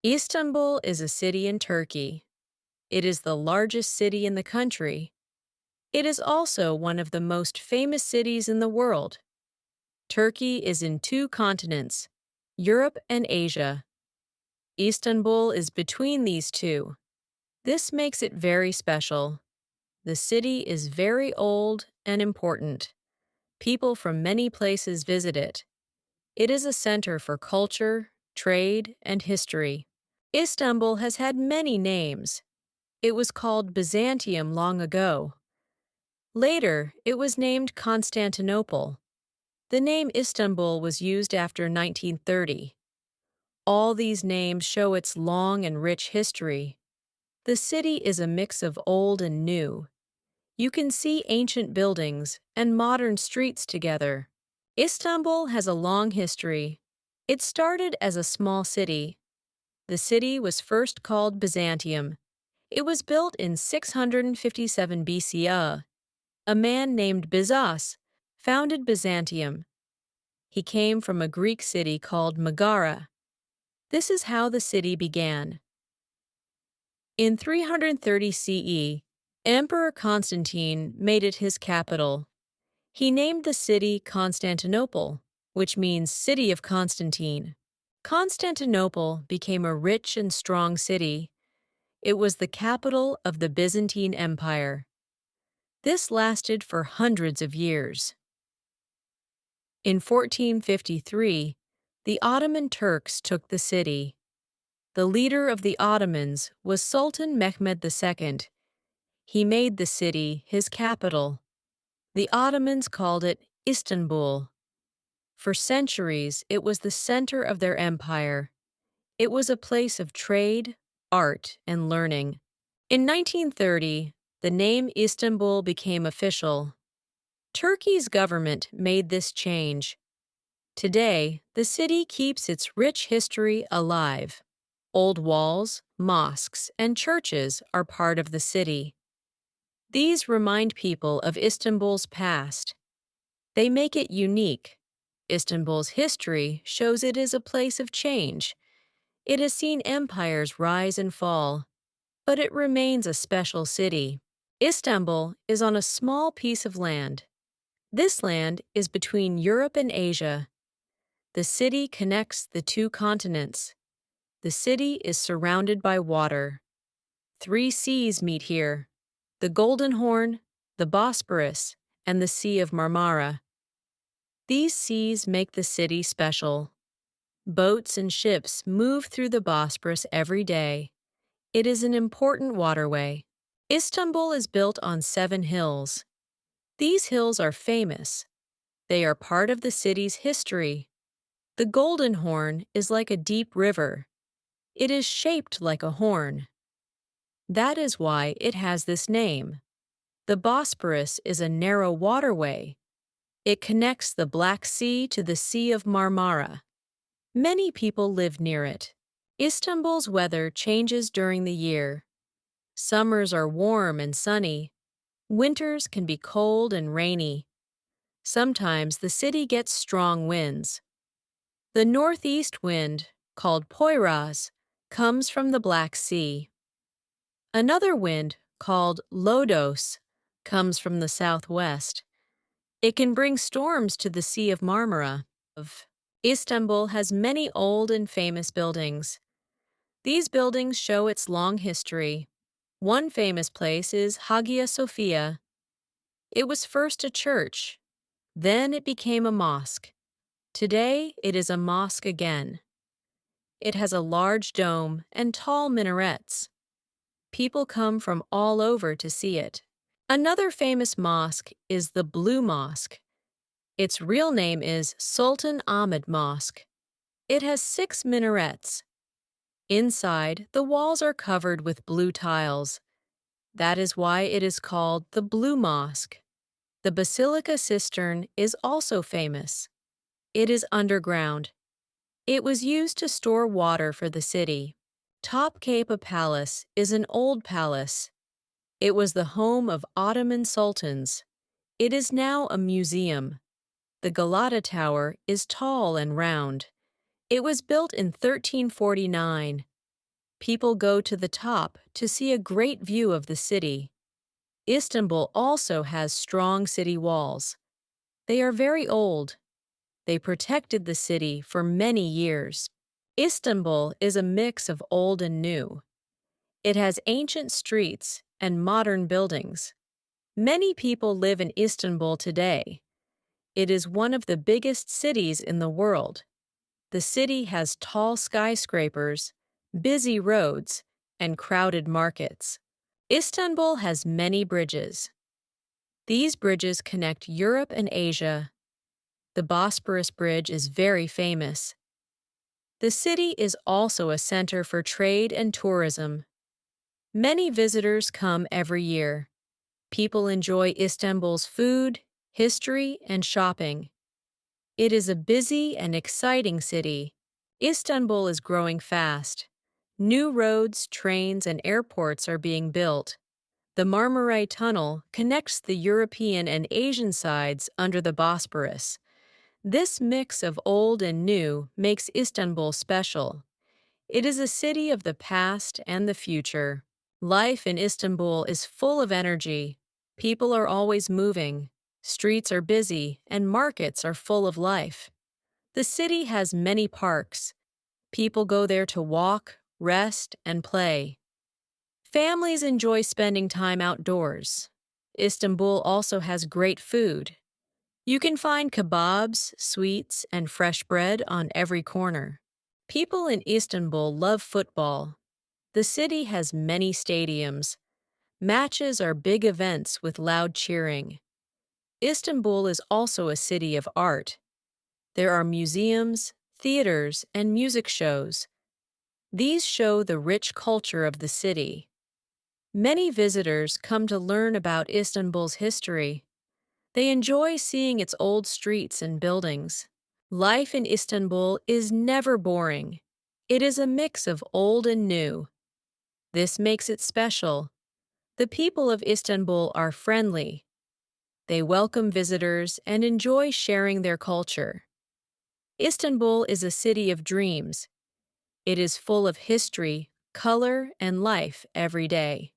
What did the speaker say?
Istanbul is a city in Turkey. It is the largest city in the country. It is also one of the most famous cities in the world. Turkey is in two continents, Europe and Asia. Istanbul is between these two. This makes it very special. The city is very old and important. People from many places visit it. It is a center for culture, trade, and history. Istanbul has had many names. It was called Byzantium long ago. Later, it was named Constantinople. The name Istanbul was used after 1930. All these names show its long and rich history. The city is a mix of old and new. You can see ancient buildings and modern streets together. Istanbul has a long history. It started as a small city. The city was first called Byzantium. It was built in 657 BCE. A man named Byzas founded Byzantium. He came from a Greek city called Megara. This is how the city began. In 330 CE, Emperor Constantine made it his capital. He named the city Constantinople, which means City of Constantine. Constantinople became a rich and strong city. It was the capital of the Byzantine Empire. This lasted for hundreds of years. In 1453, the Ottoman Turks took the city. The leader of the Ottomans was Sultan Mehmed II. He made the city his capital. The Ottomans called it Istanbul. For centuries, it was the center of their empire. It was a place of trade, art, and learning. In 1930, the name Istanbul became official. Turkey's government made this change. Today, the city keeps its rich history alive. Old walls, mosques, and churches are part of the city. These remind people of Istanbul's past. They make it unique. Istanbul's history shows it is a place of change. It has seen empires rise and fall, but it remains a special city. Istanbul is on a small piece of land. This land is between Europe and Asia. The city connects the two continents. The city is surrounded by water. Three seas meet here: the Golden Horn, the Bosporus, and the Sea of Marmara. These seas make the city special. Boats and ships move through the Bosporus every day. It is an important waterway. Istanbul is built on 7 hills. These hills are famous. They are part of the city's history. The Golden Horn is like a deep river. It is shaped like a horn. That is why it has this name. The Bosporus is a narrow waterway. It connects the Black Sea to the Sea of Marmara. Many people live near it. Istanbul's weather changes during the year. Summers are warm and sunny. Winters can be cold and rainy. Sometimes the city gets strong winds. The northeast wind, called Poyraz, comes from the Black Sea. Another wind, called Lodos, comes from the southwest. It can bring storms to the Sea of Marmara. Istanbul has many old and famous buildings. These buildings show its long history. One famous place is Hagia Sophia. It was first a church. Then it became a mosque. Today, it is a mosque again. It has a large dome and tall minarets. People come from all over to see it. Another famous mosque is the Blue Mosque. Its real name is Sultan Ahmed Mosque. It has 6 minarets. Inside, the walls are covered with blue tiles. That is why it is called the Blue Mosque. The Basilica Cistern is also famous. It is underground. It was used to store water for the city. Topkapi Palace is an old palace. It was the home of Ottoman sultans. It is now a museum. The Galata Tower is tall and round. It was built in 1349. People go to the top to see a great view of the city. Istanbul also has strong city walls. They are very old. They protected the city for many years. Istanbul is a mix of old and new. It has ancient streets and modern buildings. Many people live in Istanbul today. It is one of the biggest cities in the world. The city has tall skyscrapers, busy roads, and crowded markets. Istanbul has many bridges. These bridges connect Europe and Asia. The Bosporus Bridge is very famous. The city is also a center for trade and tourism. Many visitors come every year. People enjoy Istanbul's food, history, and shopping. It is a busy and exciting city. Istanbul is growing fast. New roads, trains, and airports are being built. The Marmaray Tunnel connects the European and Asian sides under the Bosporus. This mix of old and new makes Istanbul special. It is a city of the past and the future. Life in Istanbul is full of energy. People are always moving. Streets are busy, and markets are full of life. The city has many parks. People go there to walk, rest, and play. Families enjoy spending time outdoors. Istanbul also has great food. You can find kebabs, sweets, and fresh bread on every corner. People in Istanbul love football. The city has many stadiums. Matches are big events with loud cheering. Istanbul is also a city of art. There are museums, theaters, and music shows. These show the rich culture of the city. Many visitors come to learn about Istanbul's history. They enjoy seeing its old streets and buildings. Life in Istanbul is never boring. It is a mix of old and new. This makes it special. The people of Istanbul are friendly. They welcome visitors and enjoy sharing their culture. Istanbul is a city of dreams. It is full of history, color, and life every day.